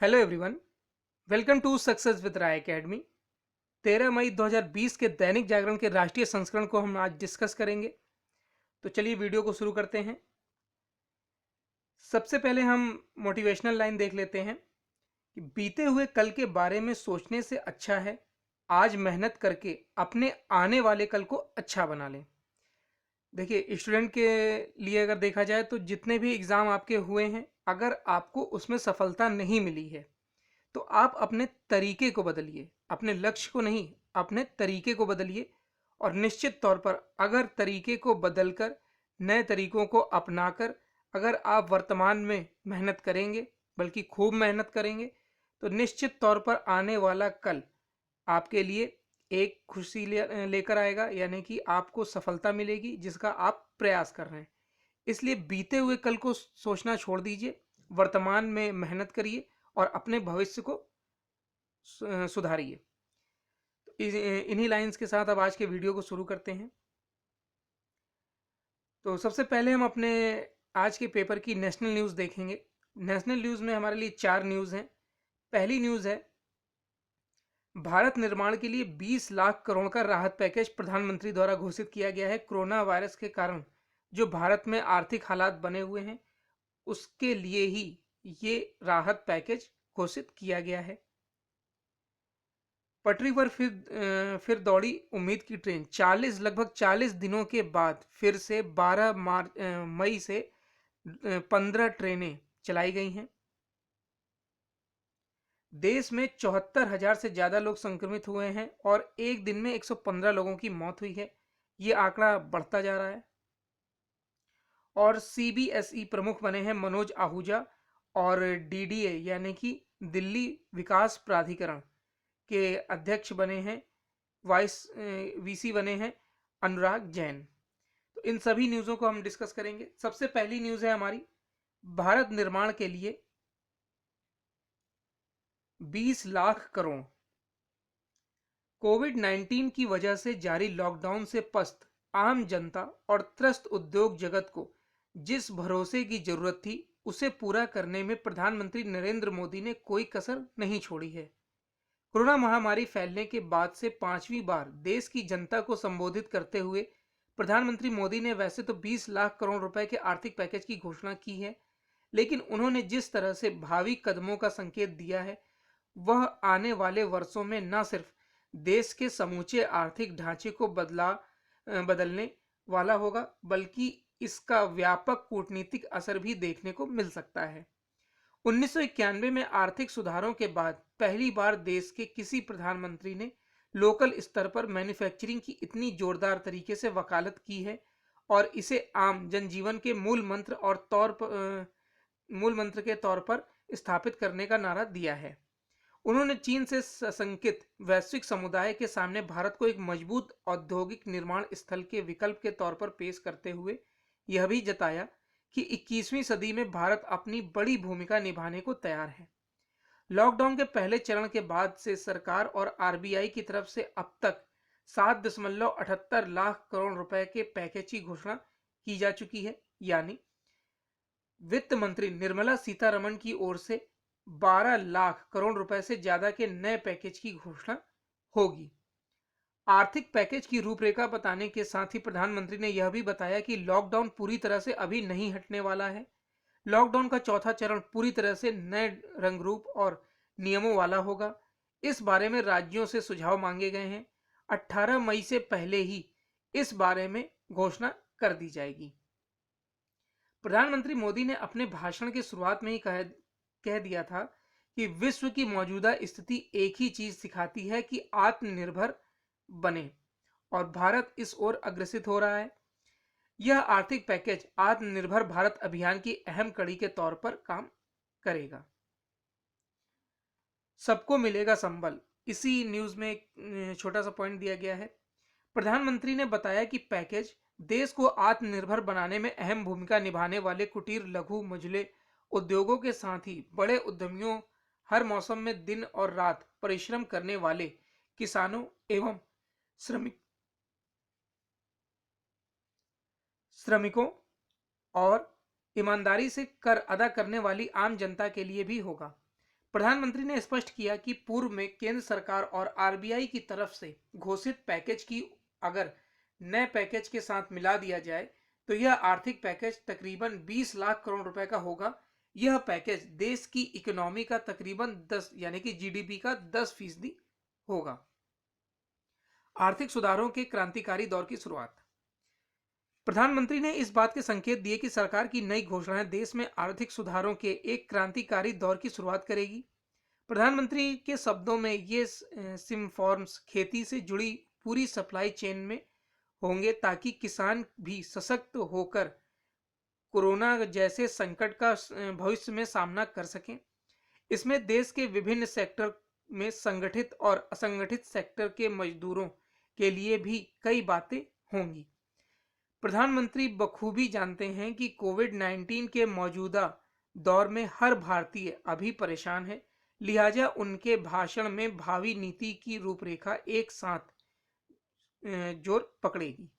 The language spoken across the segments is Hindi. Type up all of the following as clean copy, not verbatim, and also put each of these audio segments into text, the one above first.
Hello everyone. Welcome to success with Rai academy. 13 मई 2020 के दैनिक जागरण के राष्ट्रीय संस्करण को हम आज डिस्कस करेंगे। तो चलिए वीडियो को शुरू करते हैं। सबसे पहले हम मोटिवेशनल लाइन देख लेते हैं कि बीते हुए कल के बारे में सोचने से अच्छा है आज मेहनत करके अपने आने वाले कल को अच्छा बना लें। देखिए, स्टूडेंट के लिए अगर देखा जाए तो जितने भी एग्ज़ाम आपके हुए हैं, अगर आपको उसमें सफलता नहीं मिली है तो आप अपने तरीके को बदलिए, अपने लक्ष्य को नहीं, अपने तरीके को बदलिए। और निश्चित तौर पर अगर तरीके को बदलकर नए तरीकों को अपनाकर अगर आप वर्तमान में मेहनत करेंगे, बल्कि खूब मेहनत करेंगे, तो निश्चित तौर पर आने वाला कल आपके लिए एक खुशी लेकर आएगा, यानी कि आपको सफलता मिलेगी जिसका आप प्रयास कर रहे हैं। इसलिए बीते हुए कल को सोचना छोड़ दीजिए, वर्तमान में मेहनत करिए और अपने भविष्य को सुधारिए। तो इन्हीं लाइंस के साथ अब आज के वीडियो को शुरू करते हैं। तो सबसे पहले हम अपने आज के पेपर की नेशनल न्यूज़ देखेंगे। नेशनल न्यूज़ में हमारे लिए 4 न्यूज़ हैं। पहली न्यूज़ है, भारत निर्माण के लिए 20 लाख करोड़ का राहत पैकेज प्रधानमंत्री द्वारा घोषित किया गया है। कोरोना वायरस के कारण जो भारत में आर्थिक हालात बने हुए हैं, उसके लिए ही ये राहत पैकेज घोषित किया गया है। पटरी पर फिर दौड़ी उम्मीद की ट्रेन। लगभग 40 दिनों के बाद फिर से 12 मई से 15 ट्रेनें चलाई गई हैं। देश में 74,000 से ज्यादा लोग संक्रमित हुए हैं और एक दिन में 115 लोगों की मौत हुई है। ये आंकड़ा बढ़ता जा रहा है। और सीबीएसई प्रमुख बने हैं मनोज आहूजा, और डीडीए यानी कि दिल्ली विकास प्राधिकरण के अध्यक्ष बने हैं, वाइस वीसी बने हैं अनुराग जैन। तो इन सभी न्यूज़ों को हम डिस्कस करेंगे। सबसे पहली न्यूज़ है हमारी, भारत निर्माण के लिए 20 लाख करोड़। कोविड 19 की वजह से जारी लॉकडाउन से पस्त आम जनता और त्रस्त उद्योग जगत को जिस भरोसे की जरूरत थी, उसे पूरा करने में प्रधानमंत्री नरेंद्र मोदी ने कोई कसर नहीं छोड़ी है। कोरोना महामारी फैलने के बाद से 5वीं बार देश की जनता को संबोधित करते हुए प्रधानमंत्री मोदी ने वैसे तो 20 लाख करोड़ रुपए के आर्थिक पैकेज की घोषणा की है, लेकिन उन्होंने जिस तरह से भावी कदमों का संकेत दिया है, वह आने वाले वर्षों में न सिर्फ देश के समूचे आर्थिक ढांचे को बदलने वाला होगा, बल्कि इसका व्यापक कूटनीतिक असर भी देखने को मिल सकता है। 1991 में आर्थिक सुधारों के बाद पहली बार देश के किसी प्रधानमंत्री ने लोकल स्तर पर मैन्युफैक्चरिंग की इतनी जोरदार तरीके से वकालत की है और इसे आम जनजीवन के मूल मंत्र के तौर पर स्थापित करने का नारा दिया है। उन्होंने चीन से सशंकित वैश्विक समुदाय के सामने भारत को एक मजबूत औद्योगिक निर्माण स्थल के विकल्प के तौर पर पेश करते हुए यह भी जताया कि 21वीं सदी में भारत अपनी बड़ी भूमिका निभाने को तैयार है। लॉकडाउन के पहले चरण के बाद से सरकार और आरबीआई की तरफ से अब तक 7.78 लाख करोड़ रुपए के पैकेज की घोषणा की जा चुकी है, यानी वित्त मंत्री निर्मला सीतारमण की ओर से 12 लाख करोड़ रुपए से ज्यादा के नए पैकेज की घोषणा होगी। आर्थिक पैकेज की रूपरेखा बताने के साथ ही प्रधानमंत्री ने यह भी बताया कि लॉकडाउन पूरी तरह से अभी नहीं हटने वाला है। लॉकडाउन का चौथा चरण पूरी तरह से नए रंग रूप और नियमों वाला होगा। इस बारे में राज्यों से सुझाव मांगे गए हैं। 18 मई से पहले ही इस बारे में घोषणा कर दी जाएगी। प्रधानमंत्री मोदी ने अपने भाषण की शुरुआत में ही कह दिया था कि विश्व की मौजूदा स्थिति एक ही चीज सिखाती है कि आत्मनिर्भर बने, और भारत इस ओर अग्रसित हो रहा है। यह आर्थिक पैकेज आत्मनिर्भर भारत अभियान की अहम कड़ी के तौर पर काम करेगा। सबको मिलेगा संबल, इसी न्यूज में एक छोटा सा पॉइंट दिया गया है। प्रधानमंत्री ने बताया कि पैकेज देश को आत्मनिर्भर बनाने में अहम भूमिका निभाने वाले कुटीर लघु मझले उद्योगों के साथ ही बड़े उद्यमियों, हर मौसम में दिन और रात परिश्रम करने वाले किसानों एवं श्रमिकों और ईमानदारी से कर अदा करने वाली आम जनता के लिए भी होगा। प्रधानमंत्री ने स्पष्ट किया कि पूर्व में केंद्र सरकार और आरबीआई की तरफ से घोषित पैकेज की अगर नए पैकेज के साथ मिला दिया जाए तो यह आर्थिक पैकेज तकरीबन 20 लाख करोड़ रुपए का होगा। यह पैकेज देश की इकोनॉमी का तकरीबन 10 यानी कि जीडीपी का 10% होगा। आर्थिक सुधारों के क्रांतिकारी दौर की शुरुआत। प्रधानमंत्री ने इस बात के संकेत दिए कि सरकार की नई घोषणाएं देश में आर्थिक सुधारों के एक क्रांतिकारी दौर की शुरुआत करेगी। प्रधानमंत्री के शब्दों में ये सिम्फॉर्म्स खेती से जुड़ी पूरी सप्लाई चेन में होंगे ताकि किसान भी सशक्त होकर कोरोना जैसे संकट का भविष्य में सामना कर सकें। इसमें देश के विभिन्न सेक्टर में संगठित और असंगठित सेक्टर के मजदूरों के लिए भी कई बातें होंगी। प्रधानमंत्री बखूबी जानते हैं कि कोविड-19 के मौजूदा दौर में हर भारतीय अभी परेशान है, लिहाजा उनके भाषण में भावी नीति की रूपरेखा एक साथ जोर पकड़ेगी।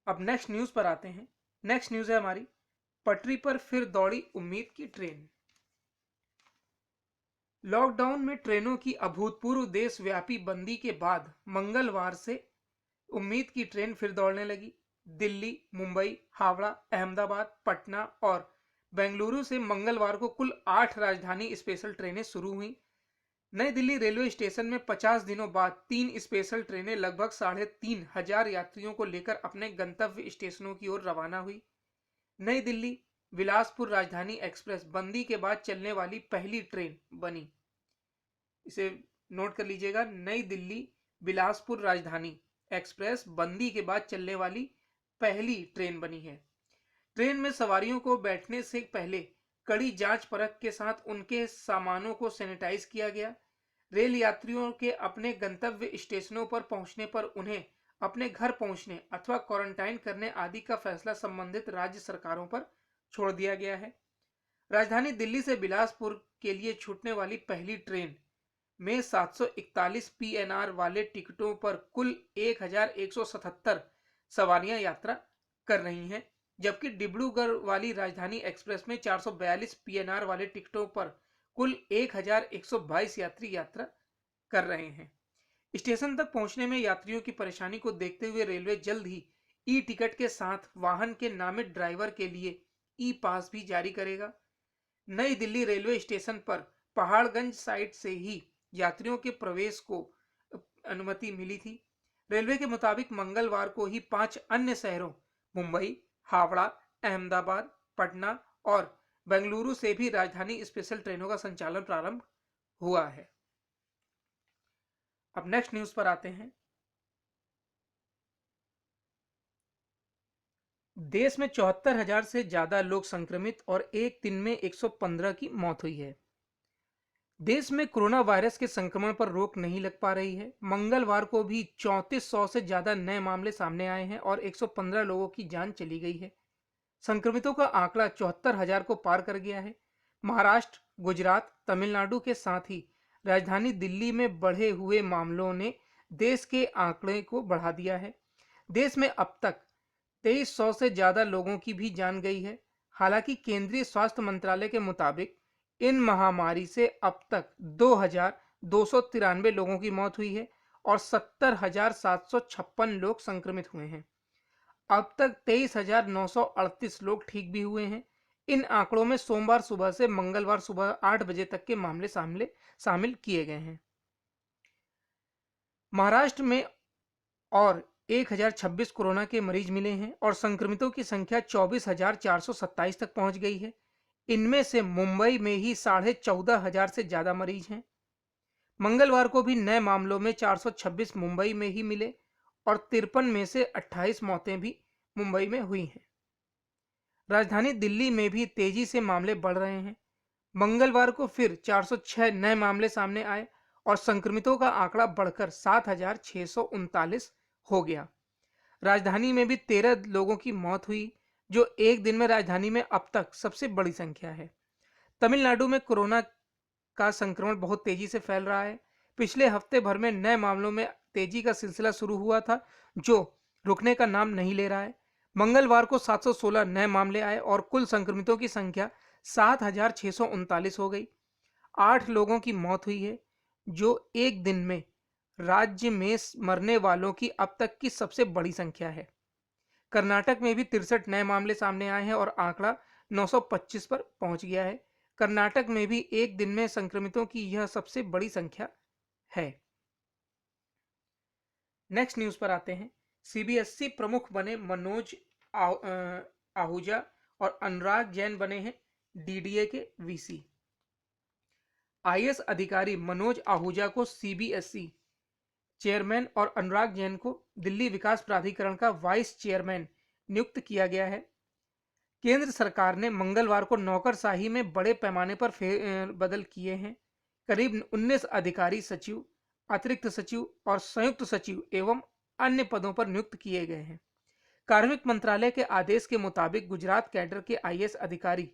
अब नेक्स्ट न्यूज पर आते हैं। नेक्स्ट न्यूज है हमारी, पटरी पर फिर दौड़ी उम्मीद की ट्रेन। लॉकडाउन में ट्रेनों की अभूतपूर्व देशव्यापी बंदी के बाद मंगलवार से उम्मीद की ट्रेन फिर दौड़ने लगी। दिल्ली, मुंबई, हावड़ा, अहमदाबाद, पटना और बेंगलुरु से मंगलवार को कुल 8 राजधानी स्पेशल ट्रेनें शुरू हुई। नई दिल्ली रेलवे स्टेशन में 50 दिनों बाद 3 स्पेशल ट्रेनें लगभग 3,500 यात्रियों को लेकर अपने गंतव्य स्टेशनों की ओर रवाना हुई। नई दिल्ली बिलासपुर राजधानी एक्सप्रेस बंदी के बाद चलने वाली पहली ट्रेन बनी। इसे नोट कर लीजिएगा, नई दिल्ली बिलासपुर राजधानी एक्सप्रेस बंदी के बाद चलने वाली पहली ट्रेन बनी है। ट्रेन में सवारियों को बैठने से पहले कड़ी जांच परख के साथ उनके सामानों को सैनिटाइज किया गया। रेल यात्रियों के अपने गंतव्य स्टेशनों पर पहुंचने पर उन्हें अपने घर पहुंचने अथवा क्वारंटाइन करने आदि का फैसला संबंधित राज्य सरकारों पर छोड़ दिया गया है। राजधानी दिल्ली से बिलासपुर के लिए छूटने वाली पहली ट्रेन में 741 पीएनआर वाले टिकटों पर कुल 1177 सवारियां यात्रा कर रही हैं, जबकि डिब्रूगढ़ वाली राजधानी एक्सप्रेस में 442 पीएनआर वाले टिकटों पर कुल 1122 यात्री यात्रा कर रहे हैं। स्टेशन तक पहुंचने में यात्रियों की परेशानी को देखते हुए रेलवे जल्द ही ई टिकट के साथ वाहन के नामित ड्राइवर के लिए ई पास भी जारी करेगा। नई दिल्ली रेलवे स्टेशन पर पहाड़गंज साइड से ही यात्रियों के प्रवेश को अनुमति मिली थी। रेलवे के मुताबिक मंगलवार को ही 5 अन्य शहरों मुंबई, हावड़ा, अहमदाबाद, पटना और बेंगलुरु से भी राजधानी स्पेशल ट्रेनों का संचालन प्रारंभ हुआ है। अब नेक्स्ट न्यूज पर आते हैं। देश में 74,000 से ज्यादा लोग संक्रमित और एक दिन में 115 की मौत हुई है। देश में कोरोना वायरस के संक्रमण पर रोक नहीं लग पा रही है। मंगलवार को भी 3400 से ज्यादा नए मामले सामने आए हैं और 115 लोगों की जान चली गई है। संक्रमितों का आंकड़ा 74,000 को पार कर गया है। महाराष्ट्र, गुजरात, तमिलनाडु के साथ ही राजधानी दिल्ली में बढ़े हुए मामलों ने देश के आंकड़े को बढ़ा दिया है। देश में अब तक 2300 से ज्यादा लोगों की भी जान गई है। हालांकि केंद्रीय स्वास्थ्य मंत्रालय के मुताबिक इन महामारी से अब तक 2,293 लोगों की मौत हुई है और 70,756 लोग संक्रमित हुए हैं। अब तक 23,938 लोग ठीक भी हुए हैं। इन आंकड़ों में सोमवार सुबह से मंगलवार सुबह 8 बजे तक के मामले शामिल किए गए हैं। महाराष्ट्र में और 1,026 कोरोना के मरीज मिले हैं और संक्रमितों की संख्या 24,427 तक पहुंच गई है। इनमें से मुंबई में ही 14,500 से ज्यादा मरीज हैं। मंगलवार को भी नए मामलों में 426 मुंबई में ही मिले और 53 में से 28 मौतें भी मुंबई में हुई हैं। राजधानी दिल्ली में भी तेजी से मामले बढ़ रहे हैं। मंगलवार को फिर 406 नए मामले सामने आए और संक्रमितों का आंकड़ा बढ़कर 7,639 हो गया। राजधानी में भी 13 लोगों की मौत हुई, जो एक दिन में राजधानी में अब तक सबसे बड़ी संख्या है। तमिलनाडु में कोरोना का संक्रमण बहुत तेजी से फैल रहा है। पिछले हफ्ते भर में नए मामलों में तेजी का सिलसिला शुरू हुआ था, जो रुकने का नाम नहीं ले रहा है। मंगलवार को 716 नए मामले आए और कुल संक्रमितों की संख्या 7,639 हो गई। 8 लोगों की मौत हुई है, जो एक दिन में राज्य में मरने वालों की अब तक की सबसे बड़ी संख्या है। कर्नाटक में भी 63 नए मामले सामने आए हैं और आंकड़ा 925 पर पहुंच गया है। कर्नाटक में भी एक दिन में संक्रमितों की यह सबसे बड़ी संख्या है। नेक्स्ट न्यूज पर आते हैं। सीबीएसई प्रमुख बने मनोज आहूजा और अनुराग जैन बने हैं डीडीए के वीसी। आईएएस अधिकारी मनोज आहूजा को सीबीएसई चेयरमैन और अनुराग जैन को दिल्ली विकास प्राधिकरण का वाइस चेयरमैन नियुक्त किया गया है। केंद्र सरकार ने मंगलवार को नौकरशाही में बड़े पैमाने पर बदल किए हैं। करीब 19 अधिकारी सचिव, अतिरिक्त सचिव और संयुक्त सचिव एवं अन्य पदों पर नियुक्त किए गए हैं। कार्मिक मंत्रालय के आदेश के मुताबिक गुजरात कैडर के आईएएस अधिकारी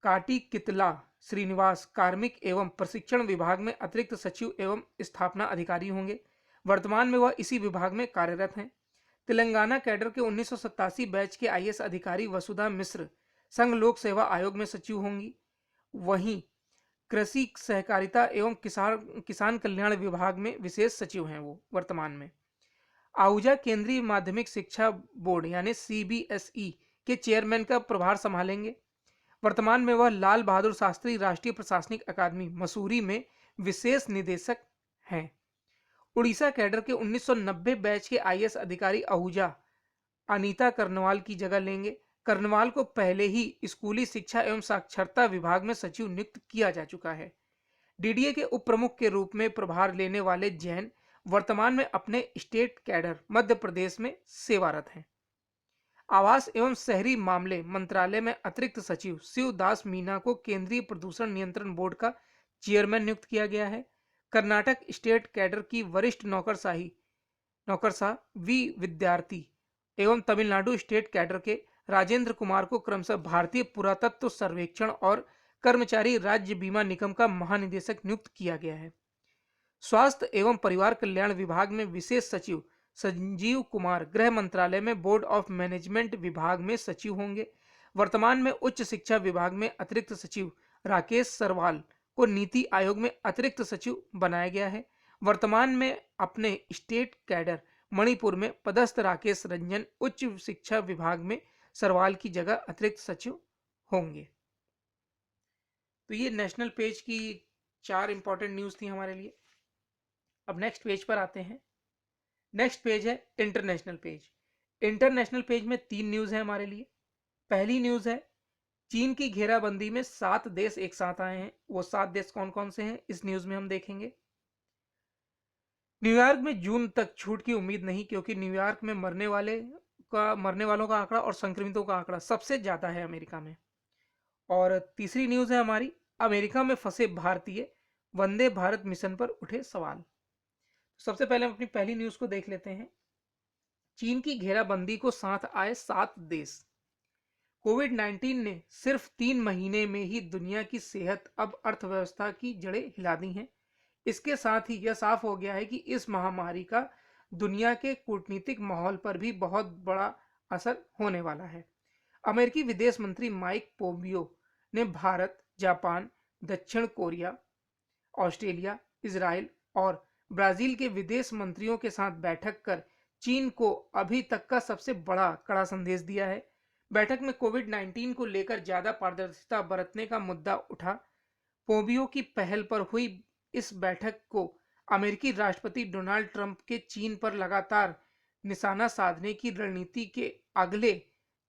काटी कितला श्रीनिवास कार्मिक एवं प्रशिक्षण विभाग में अतिरिक्त सचिव एवं स्थापना अधिकारी होंगे। वर्तमान में वह इसी विभाग में कार्यरत हैं। तेलंगाना कैडर के 1987 बैच के आईएएस अधिकारी वसुधा मिश्र संघ लोक सेवा आयोग में सचिव होंगी। वहीं कृषि सहकारिता एवं किसान कल्याण विभाग में विशेष सचिव हैं वो वर्तमान में। आहूजा केंद्रीय माध्यमिक शिक्षा बोर्ड यानी सीबीएसई के चेयरमैन का प्रभार संभालेंगे। वर्तमान में वह लाल बहादुर शास्त्री राष्ट्रीय प्रशासनिक अकादमी मसूरी में विशेष निदेशक हैं। उड़ीसा कैडर के 1990 बैच के आईएएस अधिकारी आहूजा अनीता कर्नवाल की जगह लेंगे। कर्नवाल को पहले ही स्कूली शिक्षा एवं साक्षरता विभाग में सचिव नियुक्त किया जा चुका है। डीडीए के उप प्रमुख के रूप में प्रभार लेने वाले जैन वर्तमान में अपने स्टेट कैडर मध्य प्रदेश में सेवारत हैं। आवास एवं शहरी मामले मंत्रालय में अतिरिक्त सचिव शिवदास मीना को केंद्रीय प्रदूषण नियंत्रण बोर्ड का चेयरमैन नियुक्त किया गया है। कर्नाटक स्टेट कैडर की वरिष्ठ नौकरशाह वी विद्यार्थी एवं तमिलनाडु स्टेट कैडर के राजेंद्र कुमार को क्रमशः भारतीय पुरातत्व सर्वेक्षण और कर्मचारी राज्य बीमा निगम का महानिदेशक नियुक्त किया गया है। स्वास्थ्य एवं परिवार कल्याण विभाग में विशेष सचिव संजीव कुमार गृह मंत्रालय में बोर्ड ऑफ मैनेजमेंट विभाग में सचिव होंगे। वर्तमान में उच्च शिक्षा विभाग में अतिरिक्त सचिव राकेश सरवाल को नीति आयोग में अतिरिक्त सचिव बनाया गया है। वर्तमान में अपने स्टेट कैडर मणिपुर में पदस्थ राकेश रंजन उच्च शिक्षा विभाग में सरवाल की जगह अतिरिक्त सचिव होंगे। तो ये नेशनल पेज की 4 इंपॉर्टेंट न्यूज थी हमारे लिए। अब नेक्स्ट पेज पर आते हैं। नेक्स्ट पेज है इंटरनेशनल पेज। इंटरनेशनल पेज में 3 न्यूज है हमारे लिए। पहली न्यूज है चीन की घेराबंदी में 7 देश एक साथ आए हैं। वो 7 देश कौन कौन से हैं इस न्यूज में हम देखेंगे। न्यूयॉर्क में जून तक छूट की उम्मीद नहीं, क्योंकि न्यूयॉर्क में मरने वालों का आंकड़ा और संक्रमितों का आंकड़ा सबसे ज्यादा है अमेरिका में। और तीसरी न्यूज है हमारी, अमेरिका में फंसे भारतीय वंदे भारत मिशन पर उठे सवाल। सबसे पहले हम अपनी पहली न्यूज को देख लेते हैं। चीन की घेराबंदी को साथ आए 7 देश। कोविड-19 ने सिर्फ 3 महीने में ही दुनिया की सेहत अब अर्थव्यवस्था की जड़ें हिला दी हैं। इसके साथ ही यह साफ हो गया है कि इस महामारी का दुनिया के कूटनीतिक माहौल पर भी बहुत बड़ा असर होने वाला है। अमेरिकी विदेश मंत्री माइक पोम्पियो ने भारत, जापान, दक्षिण कोरिया, ऑस्ट्रेलिया, इजराइल और ब्राजील के विदेश मंत्रियों के साथ बैठक कर चीन को अभी तक का सबसे बड़ा कड़ा संदेश दिया है। बैठक में कोविड-19 को लेकर ज्यादा पारदर्शिता बरतने का मुद्दा उठा। पोम्पियो की पहल पर हुई इस बैठक को अमेरिकी राष्ट्रपति डोनाल्ड ट्रंप के चीन पर लगातार निशाना साधने की रणनीति के अगले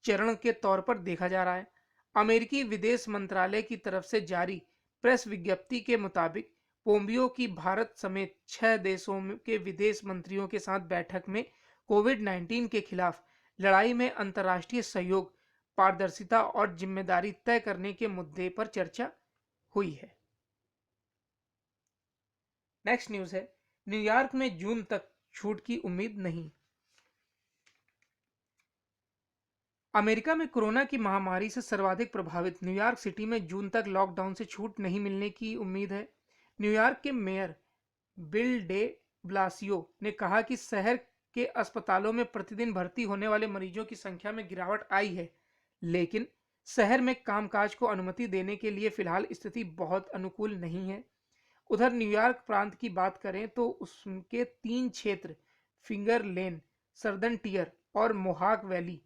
चरण के तौर पर देखा जा रहा है। अमेरिकी विदेश मंत्रालय की तरफ से जारी प्रेस विज्ञप्ति के मुताबिक पोम्पियो की भारत समेत 6 देशों के विदेश मंत्रियों के साथ बैठक में कोविड-19 के खिलाफ लड़ाई में अंतर्राष्ट्रीय सहयोग, पारदर्शिता और जिम्मेदारी तय करने के मुद्दे पर चर्चा हुई है। नेक्स्ट न्यूज है न्यूयॉर्क में जून तक छूट की उम्मीद नहीं। अमेरिका में कोरोना की महामारी से सर्वाधिक प्रभावित न्यूयॉर्क सिटी में जून तक लॉकडाउन से छूट नहीं मिलने की उम्मीद है। न्यूयॉर्क के मेयर बिल डे ब्लासियो ने कहा कि शहर के अस्पतालों में प्रतिदिन भर्ती होने वाले मरीजों की संख्या में गिरावट आई है, लेकिन शहर में कामकाज को अनुमति देने के लिए फिलहाल स्थिति बहुत अनुकूल नहीं है। उधर न्यूयॉर्क प्रांत की बात करें तो उसके 3 क्षेत्र फिंगर लेन, सर्दर्न टियर और मोहाक वैली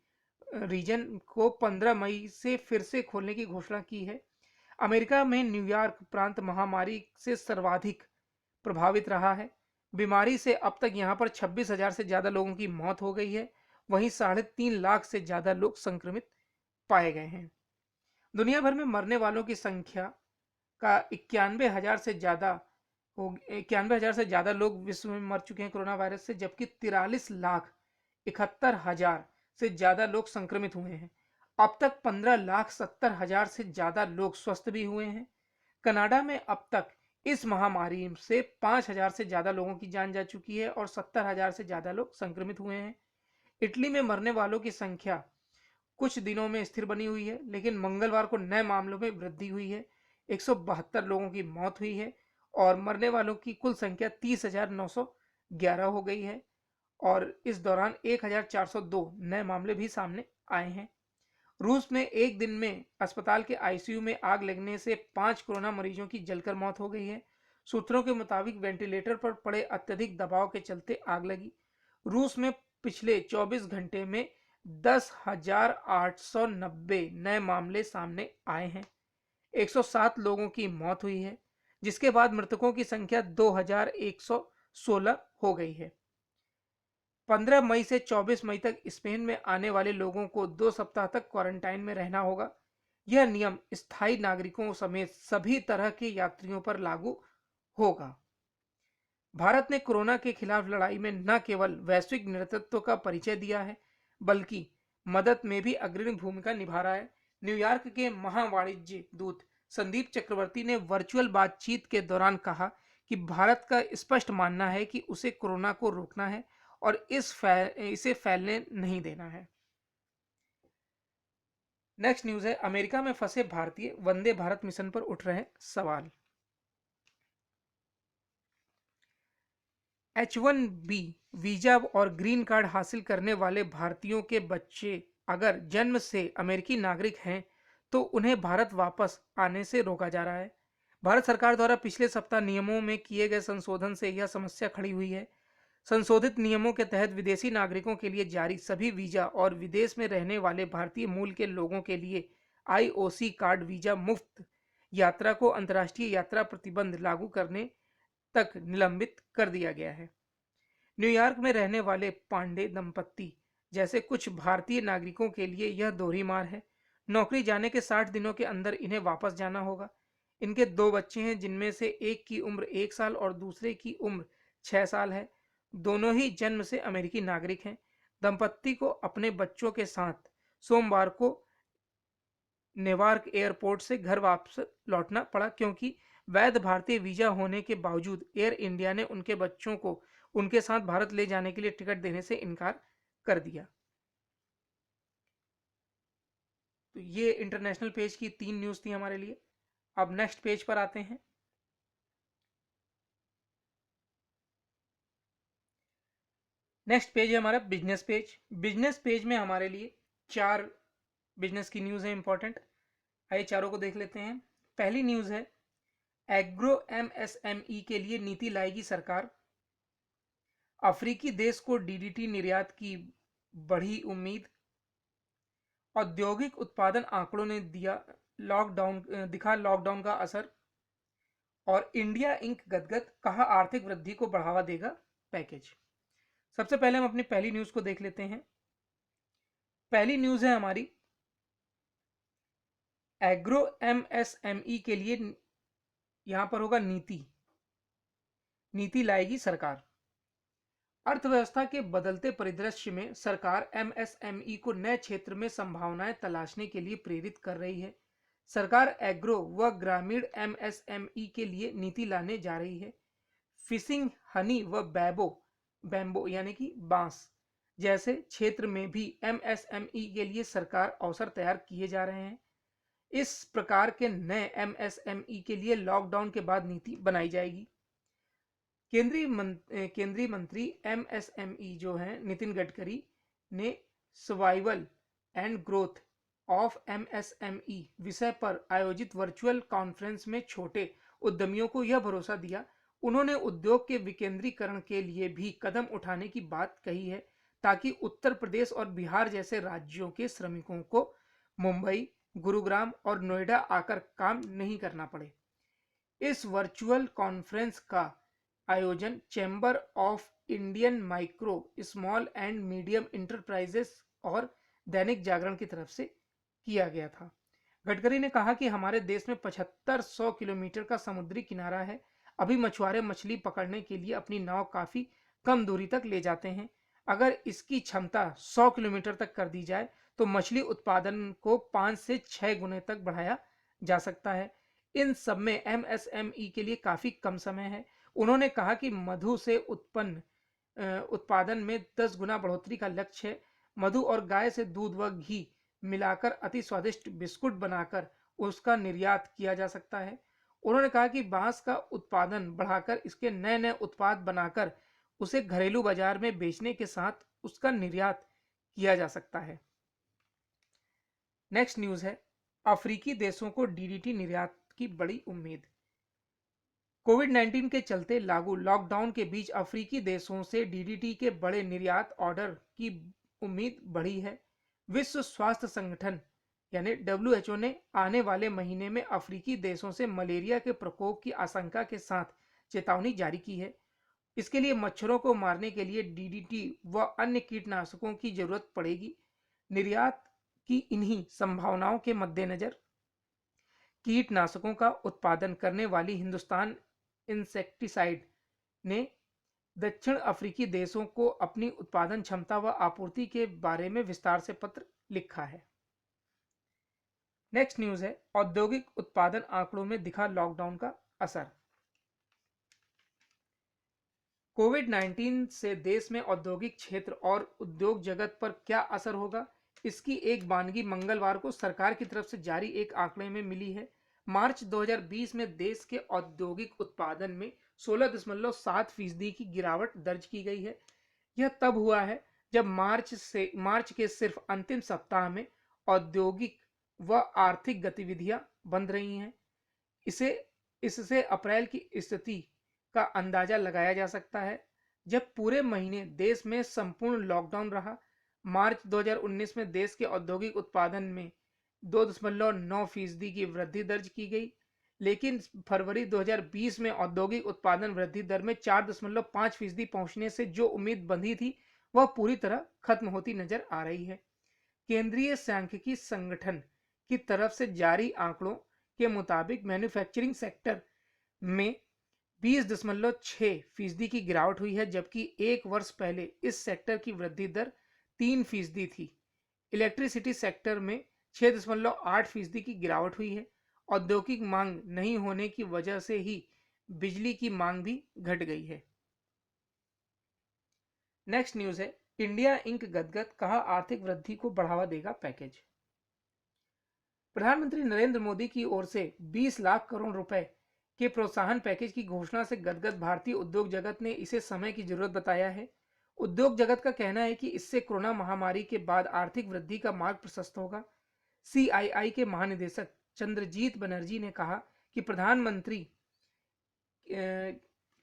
रीजन को 15 मई से फिर से खोलने की घोषणा की है। अमेरिका में न्यूयॉर्क प्रांत महामारी से सर्वाधिक प्रभावित रहा है। बीमारी से अब तक यहां पर 26,000 से ज्यादा लोगों की मौत हो गई है। वहीं 3.5 लाख से ज्यादा लोग संक्रमित पाए गए हैं। दुनिया भर में मरने वालों की संख्या का 91,000 से ज्यादा लोग विश्व में मर चुके हैं कोरोना वायरस से, जबकि 43,71,000 से ज्यादा लोग संक्रमित हुए हैं। अब तक 15,70,000 से ज्यादा लोग स्वस्थ भी हुए हैं। कनाडा में अब तक इस महामारी से 5,000 से ज्यादा लोगों की जान जा चुकी है और 70,000 से ज्यादा लोग संक्रमित हुए हैं। इटली में मरने वालों की संख्या कुछ दिनों में स्थिर बनी हुई है, लेकिन मंगलवार को नए मामलों में वृद्धि हुई है। 172 लोगों की मौत हुई है और मरने वालों की कुल संख्या 30,911 हो गई है और इस दौरान 1,402 नए मामले भी सामने आए हैं। रूस में एक दिन में अस्पताल के आईसीयू में आग लगने से 5 कोरोना मरीजों की जलकर मौत हो गई है। सूत्रों के मुताबिक वेंटिलेटर पर पड़े अत्यधिक दबाव के चलते आग लगी। रूस में पिछले 24 घंटे में 10,890 नए मामले सामने आए हैं। 107 लोगों की मौत हुई है, जिसके बाद मृतकों की संख्या 2,116 हो गई है। 15 मई से 24 मई तक स्पेन में आने वाले लोगों को 2 सप्ताह तक क्वारंटाइन में रहना होगा। यह नियम स्थायी नागरिकों समेत सभी तरह के यात्रियों पर लागू होगा। भारत ने कोरोना के खिलाफ लड़ाई में न केवल वैश्विक नेतृत्व का परिचय दिया है, बल्कि मदद में भी अग्रणी भूमिका निभा रहा है। न्यूयॉर्क के महावाणिज्य दूत संदीप चक्रवर्ती ने वर्चुअल बातचीत के दौरान कहा कि भारत का स्पष्ट मानना है कि उसे कोरोना को रोकना है और इसे फैलने नहीं देना है। नेक्स्ट न्यूज है, अमेरिका में फंसे भारतीय वंदे भारत मिशन पर उठ रहे सवाल। H1B वीजा और ग्रीन कार्ड हासिल करने वाले भारतीयों के बच्चे अगर जन्म से अमेरिकी नागरिक हैं तो उन्हें भारत वापस आने से रोका जा रहा है। भारत सरकार द्वारा पिछले सप्ताह नियमों में किए गए संशोधन से यह समस्या खड़ी हुई है। संशोधित नियमों के तहत विदेशी नागरिकों के लिए जारी सभी वीजा और विदेश में रहने वाले भारतीय मूल के लोगों के लिए आईओसी कार्ड वीजा मुफ्त यात्रा को अंतर्राष्ट्रीय यात्रा प्रतिबंध लागू करने तक निलंबित कर दिया गया है। न्यूयॉर्क में रहने वाले पांडे दंपत्ति जैसे कुछ भारतीय नागरिकों के लिए यह दोहरी मार है। नौकरी जाने के 60 दिनों के अंदर इन्हें वापस जाना होगा। इनके 2 बच्चे हैं, जिनमें से एक की उम्र 1 साल और दूसरे की उम्र 6 साल है। दोनों ही जन्म से अमेरिकी नागरिक हैं। दंपत्ति को अपने बच्चों के साथ सोमवार को नेवार्क एयरपोर्ट से घर वापस लौटना पड़ा, क्योंकि वैध भारतीय वीजा होने के बावजूद एयर इंडिया ने उनके बच्चों को उनके साथ भारत ले जाने के लिए टिकट देने से इनकार कर दिया। तो ये इंटरनेशनल पेज की 3 न्यूज थी हमारे लिए। अब नेक्स्ट पेज पर आते हैं। नेक्स्ट पेज है हमारा बिजनेस पेज। बिजनेस पेज में हमारे लिए 4 बिजनेस की न्यूज है इंपॉर्टेंट। आइए चारों को देख लेते हैं। पहली न्यूज है, एग्रो एमएसएमई के लिए नीति लाएगी सरकार। अफ्रीकी देश को डीडीटी निर्यात की बढ़ी उम्मीद। औद्योगिक उत्पादन आंकड़ों ने दिखा लॉकडाउन का असर। और इंडिया इंक गदगद, कहा आर्थिक वृद्धि को बढ़ावा देगा पैकेज। सबसे पहले हम अपनी पहली न्यूज को देख लेते हैं। पहली न्यूज है हमारी, एग्रो एमएसएमई के लिए यहां पर होगा नीति लाएगी सरकार। अर्थव्यवस्था के बदलते परिदृश्य में सरकार एमएसएमई को नए क्षेत्र में संभावनाएं तलाशने के लिए प्रेरित कर रही है। सरकार एग्रो व ग्रामीण एमएसएमई के लिए नीति लाने जा रही है। फिशिंग, हनी व बैम्बो यानी कि बांस जैसे क्षेत्र में भी एमएसएमई के लिए सरकार अवसर तैयार किए जा रहे हैं। इस प्रकार के नए एमएसएमई के लिए लॉकडाउन के बाद नीति बनाई जाएगी। केंद्रीय मंत्री एमएसएमई जो हैं नितिन गडकरी ने survival and growth of MSME विषय पर आयोजित वर्चुअल कॉन्फ्रेंस में छोटे उद्यमियों को यह भरोसा दिया। उन्होंने उद्योग के विकेंद्रीकरण के लिए भी कदम उठाने की बात कही है, ताकि उत्तर प्रदेश और बिहार जैसे राज्यों के श्रमिकों को मुंबई, गुरुग्राम और नोएडा आकर काम नहीं करना पड़े। इस वर्चुअल कॉन्फ्रेंस का आयोजन chamber of Indian micro, small and medium enterprises और दैनिक जागरण की तरफ से किया गया था। गडकरी ने कहा कि हमारे देश में 7500 किलोमीटर का समुद्री किनारा है। अभी मछुआरे मछली पकड़ने के लिए अपनी नाव काफी कम दूरी तक ले जाते हैं। अगर इसकी क्षमता 100 किलोमीटर तक कर दी जाए तो मछली उत्पादन को 5 से 6 गुने तक बढ़ाया जा सकता है। इन सब में एमएसएमई के लिए काफी कम समय है। उन्होंने कहा कि मधु से उत्पन्न उत्पादन में 10 गुना बढ़ोतरी का लक्ष्य है। मधु और गाय से दूध व घी मिलाकर अति स्वादिष्ट बिस्कुट बनाकर उसका निर्यात किया जा सकता है। उन्होंने कहा कि बांस का उत्पादन बढ़ाकर इसके नए नए उत्पाद बनाकर उसे घरेलू बाजार में बेचने के साथ उसका निर्यात किया जा सकता है। नेक्स्ट न्यूज है, अफ्रीकी देशों को डीडीटी निर्यात की बड़ी उम्मीद। कोविड-19 के चलते लागू लॉकडाउन के बीच अफ्रीकी देशों से डीडीटी के बड़े निर्यात ऑर्डर की उम्मीद बढ़ी है। विश्व स्वास्थ्य संगठन यानी डब्ल्यूएचओ ने आने वाले महीने में अफ्रीकी देशों से मलेरिया के प्रकोप की आशंका के साथ चेतावनी जारी की है। इसके लिए मच्छरों को मारने के लिए डीडीटी व अन्य कीटनाशकों की जरूरत पड़ेगी। निर्यात की इन्हीं संभावनाओं के मद्देनजर कीटनाशकों का उत्पादन करने वाली हिंदुस्तान इंसेक्टिसाइड ने दक्षिण अफ्रीकी देशों को अपनी उत्पादन क्षमता व आपूर्ति के बारे में विस्तार से पत्र लिखा है। नेक्स्ट न्यूज है, औद्योगिक उत्पादन आंकड़ों में दिखा लॉकडाउन का असर। कोविड-19 से देश में औद्योगिक क्षेत्र और उद्योग जगत पर क्या असर होगा, इसकी एक वानगी मंगलवार को सरकार की तरफ से जारी एक आंकड़े में मिली है। मार्च 2020 में देश के औद्योगिक उत्पादन में 16.7% की गिरावट दर्ज की गई है। यह तब हुआ है जब मार्च के सिर्फ अंतिम सप्ताह में औद्योगिक व आर्थिक गतिविधियां बंद रही हैं। इससे अप्रैल की स्थिति का अंदाजा लगाया जा सकता है, जब पूरे महीने देश में संपूर्ण लॉकडाउन रहा। मार्च 2019 में देश के औद्योगिक उत्पादन में 2.9% की वृद्धि दर्ज की गई, लेकिन फरवरी 2020 में औद्योगिक उत्पादन वृद्धि दर में 4.5% पहुंचने से जो उम्मीद बंधी थी वह पूरी तरह खत्म होती नजर आ रही है। केंद्रीय सांख्यिकी संगठन की तरफ से जारी आंकड़ों के मुताबिक मैन्युफैक्चरिंग सेक्टर में 20.6% की गिरावट हुई है, जबकि एक वर्ष पहले इस सेक्टर की वृद्धि दर 3% थी। इलेक्ट्रिसिटी सेक्टर में 6.8% की गिरावट हुई है। औद्योगिक मांग नहीं होने की वजह से ही बिजली की मांग भी घट गई है। नेक्स्ट न्यूज है, इंडिया इंक गदगद, कहा आर्थिक वृद्धि को बढ़ावा देगा पैकेज। प्रधानमंत्री नरेंद्र मोदी की ओर से 20 लाख करोड़ रुपए के प्रोत्साहन पैकेज की घोषणा से गदगद भारतीय उद्योग जगत ने इसे समय की जरूरत बताया है। उद्योग जगत का कहना है कि इससे कोरोना महामारी के बाद आर्थिक वृद्धि का मार्ग प्रशस्त होगा। सीआईआई के महानिदेशक चंद्रजीत बनर्जी ने कहा कि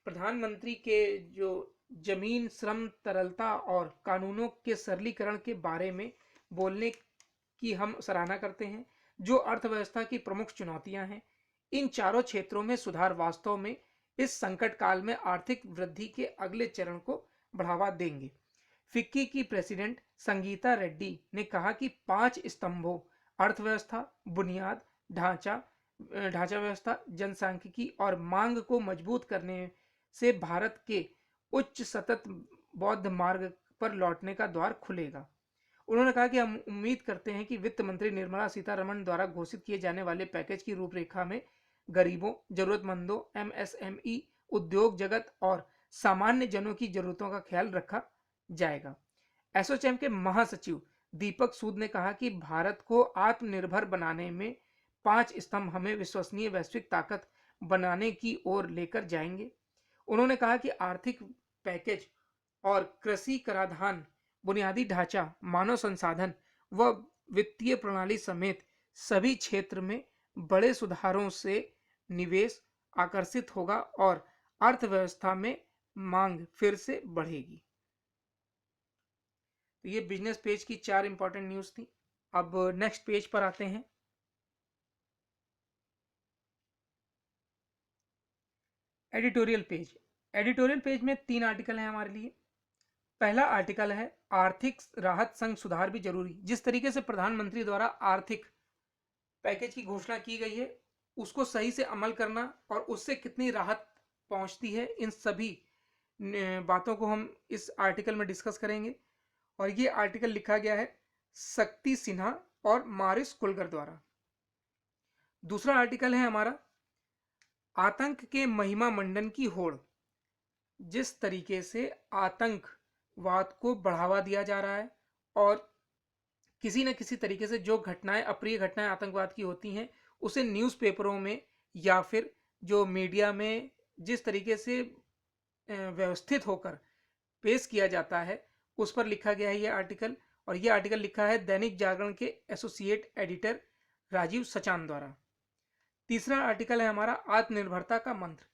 प्रधानमंत्री के जो जमीन, श्रम, तरलता और कानूनों के सरलीकरण के बारे में बोलने की हम सराहना करते हैं, जो अर्थव्यवस्था की प्रमुख चुनौतियां हैं। इन चारों क्षेत्रों में सुधार वास्तव में इस संकट काल में आर्थिक वृद्धि के अगले चरण को बढ़ावा देंगे। फिक्की की प्रेसिडेंट संगीता रेड्डी ने कहा कि 5 स्तंभों अर्थव्यवस्था, बुनियाद ढांचा व्यवस्था, जनसांख्यिकी और मांग को मजबूत करने से भारत के उच्च सतत बौद्ध मार्ग पर लौटने का द्वार खुलेगा। उन्होंने कहा कि हम उम्मीद करते हैं कि वित्त मंत्री निर्मला सीतारमण द्वारा घोषित किए जाने वाले पैकेज की रूपरेखा में गरीबों, जरूरतमंदों, एमएसएमई, उद्योग जगत और सामान्य जनों की जरूरतों का ख्याल रखा जाएगा। एसोचैम के महासचिव दीपक सूद ने कहा कि भारत को आत्मनिर्भर बनाने में 5 स्तंभ हमें विश्वसनीय वैश्विक ताकत बनाने की ओर लेकर जाएंगे। उन्होंने कहा कि आर्थिक पैकेज और कृषि कराधान, बुनियादी ढांचा, मानव संसाधन व वित्तीय प्रणाली समेत सभी क्षेत्र में बड़े सुधारों से निवेश आकर्षित होगा और अर्थव्यवस्था में मांग फिर से बढ़ेगी। तो ये बिजनेस पेज की 4 इंपॉर्टेंट न्यूज़ थी। अब नेक्स्ट पेज पर आते हैं। Editorial page. एडिटोरियल पेज में 3 आर्टिकल हैं हमारे लिए। पहला आर्टिकल है आर्थिक राहत संग सुधार भी जरूरी। जिस तरीके से प्रधानमंत्री द्वारा आर्थिक पैकेज की घोषणा की गई है उसको सही से अमल करना और उससे कितनी राहत पहुंचती है, इन सभी बातों को हम इस आर्टिकल में डिस्कस करेंगे। और ये आर्टिकल लिखा गया है शक्ति सिन्हा और मारिस कुलगर द्वारा। दूसरा आर्टिकल है हमारा आतंक के महिमा मंडन की होड़। जिस तरीके से आतंकवाद को बढ़ावा दिया जा रहा है और किसी न किसी तरीके से जो घटनाएं, अप्रिय घटनाएं आतंकवाद की होती हैं उसे न्यूज़पेपरों में या फिर जो मीडिया में जिस तरीके से व्यवस्थित होकर पेश किया जाता है उस पर लिखा गया है ये आर्टिकल। और ये आर्टिकल लिखा है दैनिक जागरण के एसोसिएट एडिटर राजीव सचान द्वारा। तीसरा आर्टिकल है हमारा आत्मनिर्भरता का मंत्र।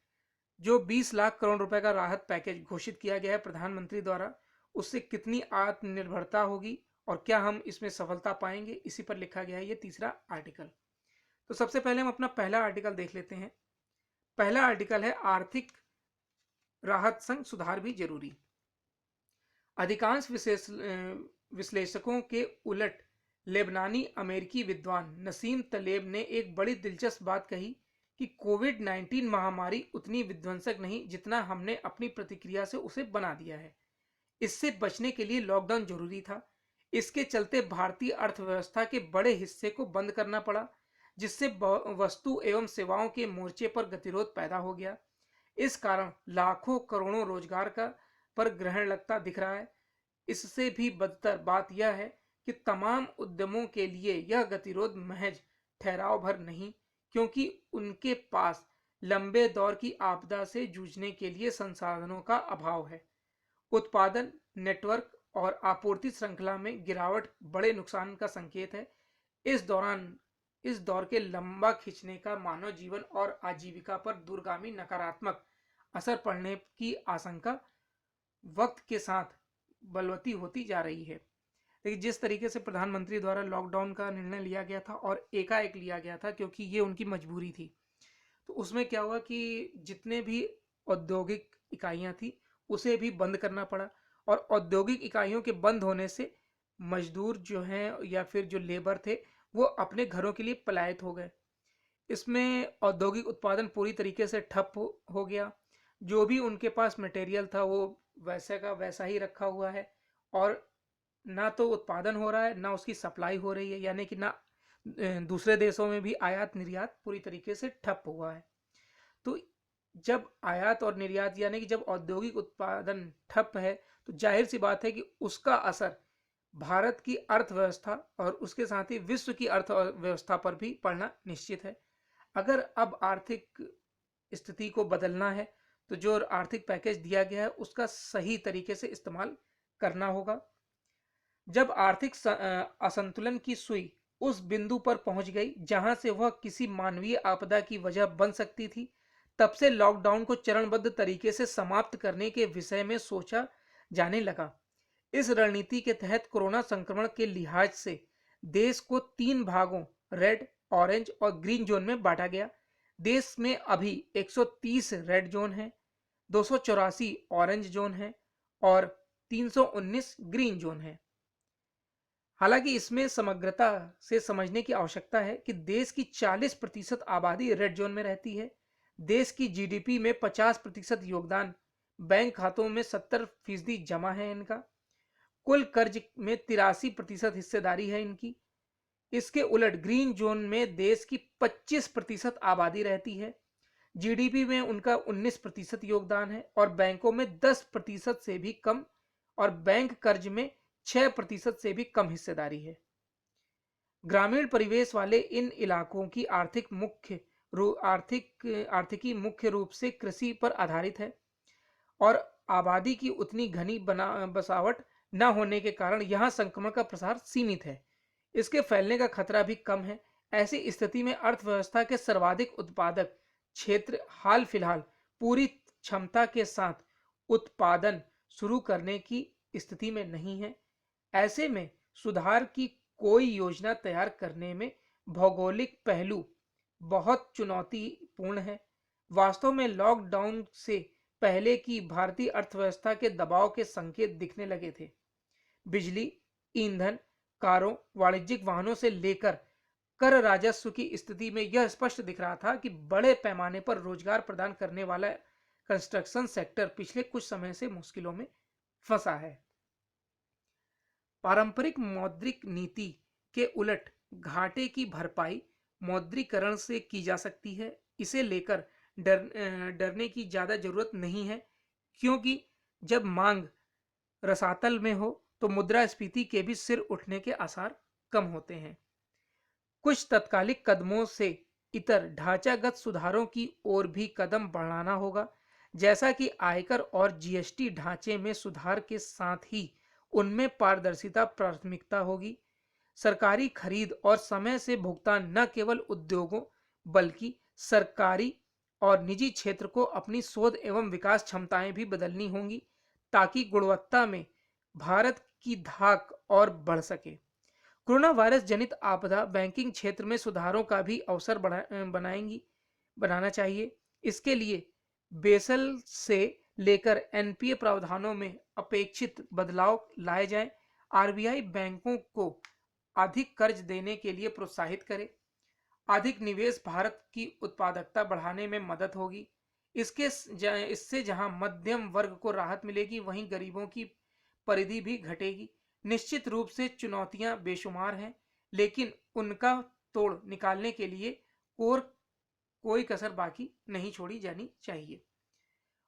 जो 20 लाख करोड़ रुपए का राहत पैकेज घोषित किया गया है प्रधानमंत्री द्वारा, उससे कितनी आत्मनिर्भरता होगी और क्या हम इसमें सफलता पाएंगे, इसी पर लिखा गया है ये तीसरा आर्टिकल। तो सबसे पहले हम अपना पहला आर्टिकल देख लेते हैं। पहला आर्टिकल है आर्थिक राहत संग सुधार भी जरूरी। अधिकांश विश्लेषकों के उलट लेबनानी अमेरिकी विद्वान नसीम तलेब ने एक बड़ी दिलचस्प बात कही कि कोविड-19 महामारी उतनी विध्वंसक नहीं जितना हमने अपनी प्रतिक्रिया से उसे बना दिया है। इससे बचने के लिए लॉकडाउन जरूरी था। इसके चलते भारतीय अर्थव्यवस्था के बड़े हिस्से को बंद करना पड़ा, जिससे वस्तु एवं सेवाओं के मोर्चे पर गतिरोध पैदा हो गया। इस कारण लाखों करोड़ों रोजगार का पर ग्रहण लगता दिख रहा है। इससे भी बदतर बात यह है कि तमाम उद्यमों के लिए यह गतिरोध महज ठहराव भर नहीं, क्योंकि उनके पास लंबे दौर की आपदा से जूझने के लिए संसाधनों का अभाव है। उत्पादन नेटवर्क और आपूर्ति श्रृंखला में गिरावट बड़े नुकसान का संकेत है। इस दौर के लंबा खिंचने का मानव जीवन और आजीविका पर दूरगामी नकारात्मक असर पड़ने की आशंका वक्त के साथ बलवती होती जा रही है। लेकिन जिस तरीके से प्रधानमंत्री द्वारा लॉकडाउन का निर्णय लिया गया था और एकाएक लिया गया था क्योंकि ये उनकी मजबूरी थी, तो उसमें क्या हुआ कि जितने भी औद्योगिक इकाइयां थी उसे भी बंद करना पड़ा। और औद्योगिक इकाइयों के बंद होने से मजदूर जो हैं या फिर जो लेबर थे वो अपने घरों के लिए पलायित हो गए। इसमें औद्योगिक उत्पादन पूरी तरीके से ठप हो गया। जो भी उनके पास मटेरियल था वो वैसे का वैसा ही रखा हुआ है और ना तो उत्पादन हो रहा है ना उसकी सप्लाई हो रही है, यानी कि ना दूसरे देशों में भी आयात निर्यात पूरी तरीके से ठप हुआ है। तो जब आयात और निर्यात यानी कि जब औद्योगिक उत्पादन ठप है तो जाहिर सी बात है कि उसका असर भारत की अर्थव्यवस्था और उसके साथ ही विश्व की अर्थव्यवस्था पर भी पड़ना निश्चित है। अगर अब आर्थिक स्थिति को बदलना है तो जो आर्थिक पैकेज दिया गया है उसका सही तरीके से इस्तेमाल करना होगा। जब आर्थिक असंतुलन की सुई उस बिंदु पर पहुंच गई जहां से वह किसी मानवीय आपदा की वजह बन सकती थी, तब से लॉकडाउन को चरणबद्ध तरीके से समाप्त करने के विषय में सोचा जाने लगा। इस रणनीति के तहत कोरोना संक्रमण के लिहाज से देश को 3 भागों रेड, ऑरेंज और ग्रीन जोन में बांटा गया। देश में अभी 130 रेड जोन है, 284 ऑरेंज जोन है और 319 ग्रीन जोन है। हालांकि इसमें समग्रता से समझने की आवश्यकता है कि देश की 40% आबादी रेड जोन में रहती है। देश की जीडीपी में 50% योगदान बैंक खातों में 70% जमा है इनका। कुल कर्ज में 83% हिस्सेदारी है इनकी। इसके उलट ग्रीन जोन में देश की 25% आबादी रहती है। जीडीपी में उनका 19% योगदान है और बैंकों में 10% से भी कम और बैंक कर्ज में 6% से भी कम हिस्सेदारी है। ग्रामीण परिवेश वाले इन इलाकों की आर्थिकी मुख्य रूप से कृषि पर आधारित है और आबादी की उतनी घनी बसावट न होने के कारण यहां संक्रमण का प्रसार सीमित है। इसके फैलने का खतरा भी कम है। ऐसी स्थिति में अर्थव्यवस्था के सर्वाधिक उत्पादक क्षेत्र हाल फिलहाल पूरी क्षमता के साथ उत्पादन शुरू करने की स्थिति में नहीं है। ऐसे में सुधार की कोई योजना तैयार करने में भौगोलिक पहलू बहुत चुनौतीपूर्ण है। वास्तव में लॉकडाउन से पहले की भारतीय अर्थव्यवस्था के दबाव के संकेत दिखने लगे थे। बिजली, ईंधन, कारों, वाणिज्यिक वाहनों से लेकर कर राजस्व की स्थिति में यह स्पष्ट दिख रहा था कि बड़े पैमाने पर रोजगार प्रदान करने वाला कंस्ट्रक्शन सेक्टर पिछले कुछ समय से मुश्किलों में फंसा है। पारंपरिक मौद्रिक नीति के उलट घाटे की भरपाई मौद्रीकरण से की जा सकती है। इसे लेकर डरने की ज्यादा जरूरत नहीं है, क्योंकि जब मांग रसातल में हो तो मुद्रास्फीति के भी सिर उठने के आसार कम होते हैं। कुछ तत्कालिक कदमों से इतर ढांचागत सुधारों की ओर भी कदम बढ़ाना होगा, जैसा कि आयकर और जीएसटी ढांचे में सुधार के साथ ही उनमें पारदर्शिता प्राथमिकता होगी। सरकारी खरीद और समय से भुगतान न केवल उद्योगों बल्कि सरकारी और निजी क्षेत्र को अपनी शोध एवं विकास क्षमताएं भी बदलनी होंगी, ताकि गुणवत्ता में भारत की धाक और बढ़ सके। कोरोना वायरस जनित आपदा बैंकिंग क्षेत्र में सुधारों का भी अवसर बनाना चाहिए। इसके लिए बेसल से लेकर एनपीए प्रावधानों में अपेक्षित बदलाव लाए जाएं। आरबीआई बैंकों को अधिक कर्ज देने के लिए प्रोत्साहित करे। अधिक निवेश भारत की उत्पादकता बढ़ाने में मदद होगी। इससे जहां मध्यम वर्ग को राहत मिलेगी, वहीं गरीबों की परिधि भी घटेगी। निश्चित रूप से चुनौतियां बेशुमार हैं, लेकिन उनका तोड़ निकालने के लिए कोई कसर बाकी नहीं छोड़ी जानी चाहिए।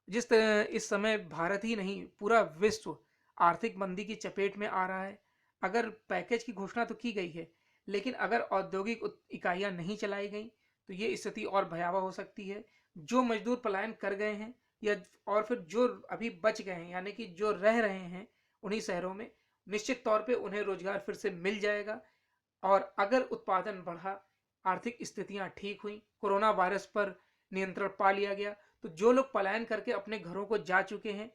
जिस तरह इस समय भारत ही नहीं पूरा विश्व आर्थिक मंदी की चपेट में आ रहा है। अगर पैकेज की घोषणा तो की गई है, लेकिन अगर औद्योगिक इकाइयां नहीं चलाई गई तो ये स्थिति और भयावह हो सकती है। जो मजदूर पलायन कर गए हैं या और फिर जो अभी बच गए हैं, यानी कि जो रह रहे हैं उन्हीं शहरों में, निश्चित तौर पे उन्हें रोजगार फिर से मिल जाएगा। और अगर उत्पादन बढ़ा, आर्थिक स्थितियां ठीक हुई, कोरोना वायरस पर नियंत्रण पा लिया गया, तो जो लोग पलायन करके अपने घरों को जा चुके हैं,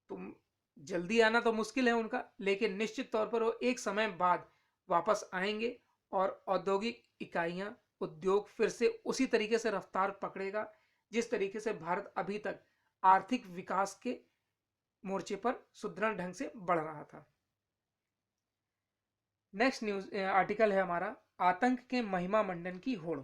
तो जल्दी आना तो मुश्किल है उनका, लेकिन निश्चित तौर पर वो एक समय बाद वापस आएंगे और औद्योगिक इकाइयां, उद्योग फिर से उसी तरीके से रफ्तार पकड़ेगा जिस तरीके से भारत अभी तक आर्थिक विकास के मोर्चे पर सुदृढ़ ढंग से बढ़ रहा था। नेक्स्ट न्यूज आर्टिकल है हमारा, आतंक के महिमा मंडन की होड़।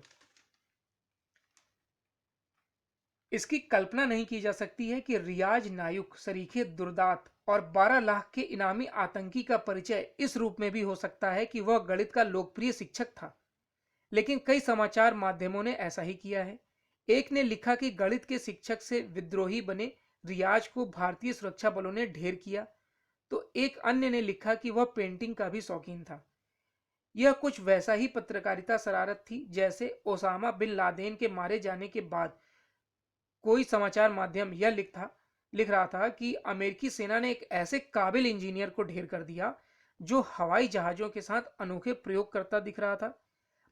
इसकी कल्पना नहीं की जा सकती है कि रियाज नायुक सरीखे दुर्दांत और 12 लाख के इनामी आतंकी का परिचय इस रूप में भी हो सकता है कि वह गणित का लोकप्रिय शिक्षक था। लेकिन कई समाचार माध्यमों ने ऐसा ही किया है। एक ने लिखा कि गणित के शिक्षक से विद्रोही बने रियाज को भारतीय सुरक्षा बलों ने ढेर किया, तो एक अन्य ने लिखा कि वह पेंटिंग का भी शौकीन था। यह कुछ वैसा ही पत्रकारिता शरारत थी जैसे ओसामा बिन लादेन के मारे जाने के बाद कोई समाचार माध्यम यह लिख रहा था कि अमेरिकी सेना ने एक ऐसे काबिल इंजीनियर को ढेर कर दिया जो हवाई जहाजों के साथ अनोखे प्रयोग करता दिख रहा था।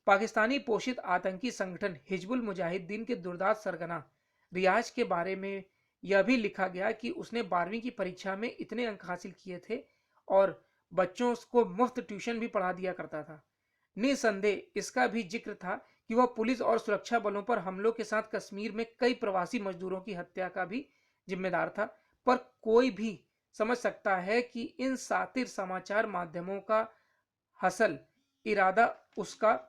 पाकिस्तानी पोषित आतंकी संगठन हिजबुल मुजाहिदीन के दुर्दांत सरगना रियाज के बारे में यह भी लिखा गया कि उसने 12वीं की परीक्षा में इतने अंक हासिल किए थे और बच्चों को मुफ्त ट्यूशन भी पढ़ा दिया करता था। निसंदेह इसका भी जिक्र था कि वह पुलिस और सुरक्षा बलों पर हमलों के साथ कश्मीर में कई प्रवासी मजदूरों की हत्या का भी जिम्मेदार था। पर कोई भी समझ सकता है कि इन सातिर समाचार माध्यमों का असल इरादा उसका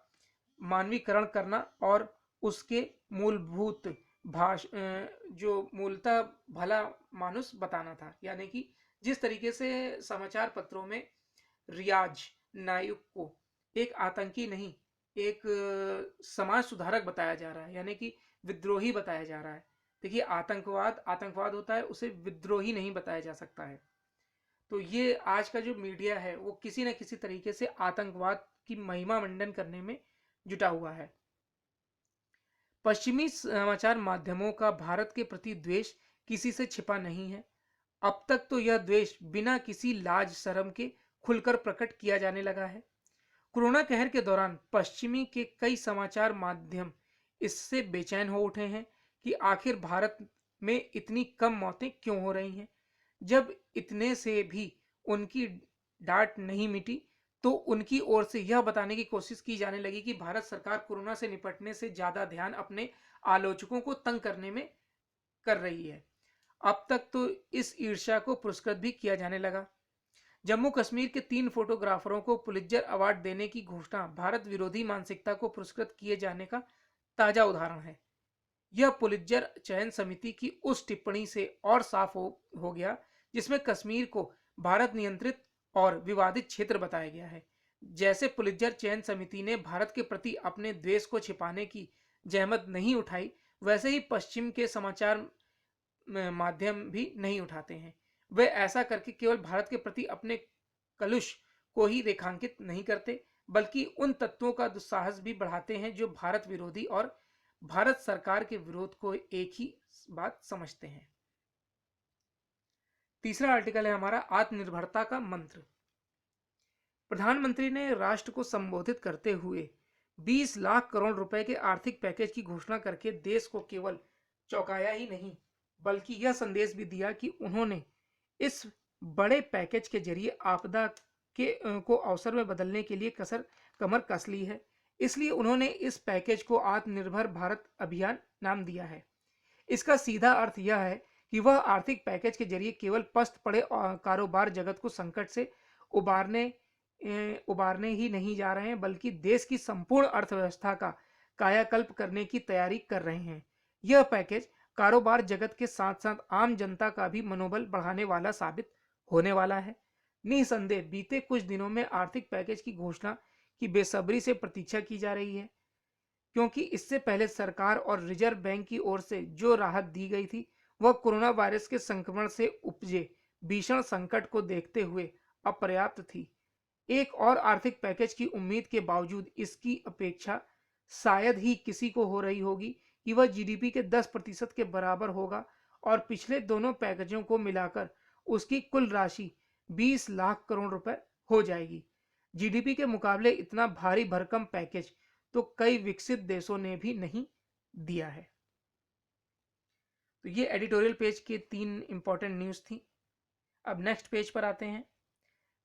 मानवीकरण करना और उसके मूलभूत जो मूलतः भला मानुस बताना था। यानी कि जिस तरीके से समाचार पत्रों में रियाज नायुक को एक आतंकी नहीं, एक समाज सुधारक बताया जा रहा है, यानी कि विद्रोही बताया जा रहा है। देखिए, आतंकवाद होता है, उसे विद्रोही नहीं बताया जा सकता है। तो ये आज का जो मीडिया है वो किसी न किसी तरीके से आतंकवाद की महिमा मंडन करने में जुटा हुआ है। पश्चिमी समाचार माध्यमों का भारत के प्रति द्वेष किसी से छिपा नहीं है। अब तक तो यह द्वेष बिना किसी लाज शर्म के खुलकर प्रकट किया जाने लगा है। कोरोना कहर के दौरान पश्चिमी के कई समाचार माध्यम इससे बेचैन हो उठे हैं कि आखिर भारत में इतनी कम मौतें क्यों हो रही हैं। जब इतने से भी उनकी डांट नहीं मिटी, तो उनकी ओर से यह बताने की कोशिश की जाने लगी कि भारत सरकार कोरोना से निपटने से ज्यादा ध्यान अपने आलोचकों को तंग करने में कर रही है। अब तक तो इस ईर्ष्या को पुरस्कृत भी किया जाने लगा। जम्मू कश्मीर के 3 फोटोग्राफरों को पुलित्जर अवार्ड देने की घोषणा भारत विरोधी मानसिकता को पुरस्कृत किए जाने का ताजा उदाहरण है। यह पुलित्जर चयन समिति की उस टिप्पणी से और साफ हो गया जिसमें कश्मीर को भारत नियंत्रित और विवादित क्षेत्र बताया गया है। जैसे पुलित्जर चयन समिति ने भारत के प्रति अपने द्वेष को छिपाने की जहमत नहीं उठाई, वैसे ही पश्चिम के समाचार माध्यम भी नहीं उठाते हैं। वे ऐसा करके केवल भारत के प्रति अपने कलुष को ही रेखांकित नहीं करते, बल्कि उन तत्वों का दुस्साहस भी बढ़ाते हैं जो भारत विरोधी और भारत सरकार के विरोध को एक ही बात समझते हैं। तीसरा आर्टिकल है हमारा आत्मनिर्भरता का मंत्र। प्रधानमंत्री ने राष्ट्र को संबोधित करते हुए 20 लाख करोड़ रुपए के आर्थिक पैकेज की घोषणा करके देश को केवल चौंकाया ही नहीं, बल्कि यह संदेश भी दिया कि उन्होंने इस बड़े पैकेज के जरिए आपदा को अवसर में बदलने के लिए कमर कस ली है। इसलिए उन्होंने इस पैकेज को आत्मनिर्भर भारत अभियान नाम दिया है। इसका सीधा अर्थ यह है कि वह आर्थिक पैकेज के जरिए केवल पस्त पड़े कारोबार जगत को संकट से उबारने ही नहीं जा रहे हैं, बल्कि देश की संपूर्ण अर्थव्यवस्था का कायाकल्प करने की तैयारी कर रहे हैं। यह पैकेज कारोबार जगत के साथ साथ आम जनता का भी मनोबल बढ़ाने वाला साबित होने वाला है। निसंदेह बीते कुछ दिनों में आर्थिक पैकेज की घोषणा की बेसब्री से प्रतीक्षा की जा रही है, क्योंकि इससे पहले सरकार और रिजर्व बैंक की ओर से जो राहत दी गई थी वह कोरोना वायरस के संक्रमण से उपजे भीषण संकट को देखते हुए अपर्याप्त थी। एक और आर्थिक पैकेज की उम्मीद के बावजूद इसकी अपेक्षा शायद ही किसी को हो रही होगी कि वह जीडीपी के 10% के बराबर होगा और पिछले दोनों पैकेजों को मिलाकर उसकी कुल राशि 20 लाख करोड़ रुपए हो जाएगी। जीडीपी के मुकाबले इतना भारी भरकम पैकेज तो कई विकसित देशों ने भी नहीं दिया है। तो ये एडिटोरियल पेज के 3 इंपॉर्टेंट न्यूज थी। अब नेक्स्ट पेज पर आते हैं।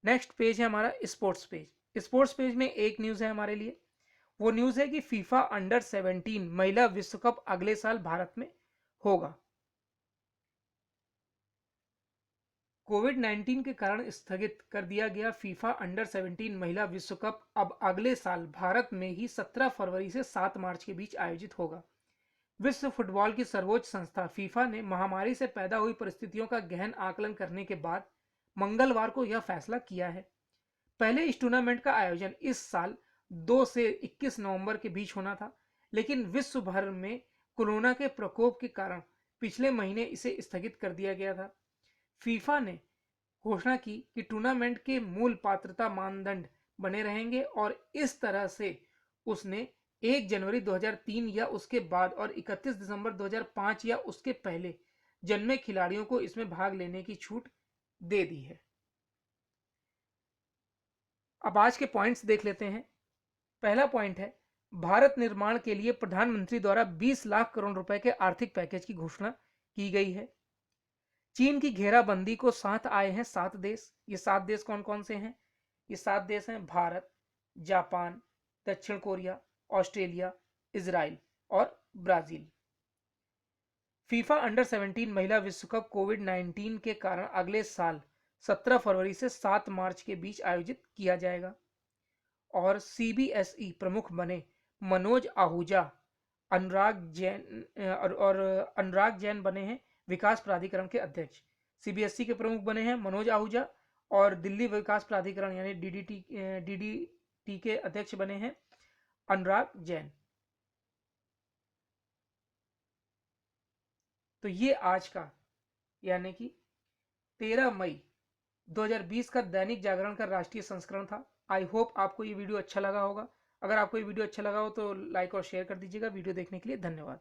नेक्स्ट पेज है हमारा स्पोर्ट्स पेज। स्पोर्ट्स पेज में एक न्यूज है हमारे लिए। वो न्यूज है कि फीफा अंडर 17 महिला विश्व कप अगले साल भारत में होगा। कोविड-19 के कारण स्थगित कर दिया गया फीफा अंडर 17 महिला विश्व कप अब अगले साल भारत में ही 17 फरवरी से 7 मार्च के बीच आयोजित होगा। विश्व फुटबॉल की सर्वोच्च संस्था फीफा ने महामारी से पैदा हुई परिस्थितियों का गहन आकलन करने के बाद मंगलवार को यह फैसला किया है। पहले इस टूर्नामेंट का आयोजन इस साल 2 से 21 नवंबर के बीच होना था, लेकिन विश्व भर में कोरोना के प्रकोप के कारण पिछले महीने इसे स्थगित कर दिया गया था। फीफा ने घोषणा की कि टूर्नामेंट के मूल पात्रता मानदंड बने रहेंगे और इस तरह से उसने 1 जनवरी 2003 या उसके बाद और 31 दिसंबर 2005 या उसके पहले जन्मे खिलाड़ियों को इसमें भाग लेने की छूट दे दी है। अब आज के पॉइंट्स देख लेते हैं। पहला पॉइंट है, भारत निर्माण के लिए प्रधानमंत्री द्वारा 20 लाख करोड़ रुपए के आर्थिक पैकेज की घोषणा की गई है। चीन की घेराबंदी को साथ आए हैं 7 देश। ये 7 देश कौन कौन से हैं? ये 7 देश हैं भारत, जापान, दक्षिण कोरिया, ऑस्ट्रेलिया, इजराइल और ब्राजील। फीफा अंडर 17 महिला विश्व कप कोविड-19 के कारण अगले साल 17 फरवरी से 7 मार्च के बीच आयोजित किया जाएगा। और सीबीएसई प्रमुख बने मनोज आहूजा अनुराग जैन बने हैं विकास प्राधिकरण के अध्यक्ष। सीबीएसई के प्रमुख बने हैं मनोज आहूजा और दिल्ली विकास प्राधिकरण यानी डीडीटी के अध्यक्ष बने हैं अनुराग जैन। तो ये आज का यानी कि 13 मई 2020 का दैनिक जागरण का राष्ट्रीय संस्करण था। आई होप आपको ये वीडियो अच्छा लगा होगा। अगर आपको ये वीडियो अच्छा लगा हो तो लाइक और शेयर कर दीजिएगा। वीडियो देखने के लिए धन्यवाद।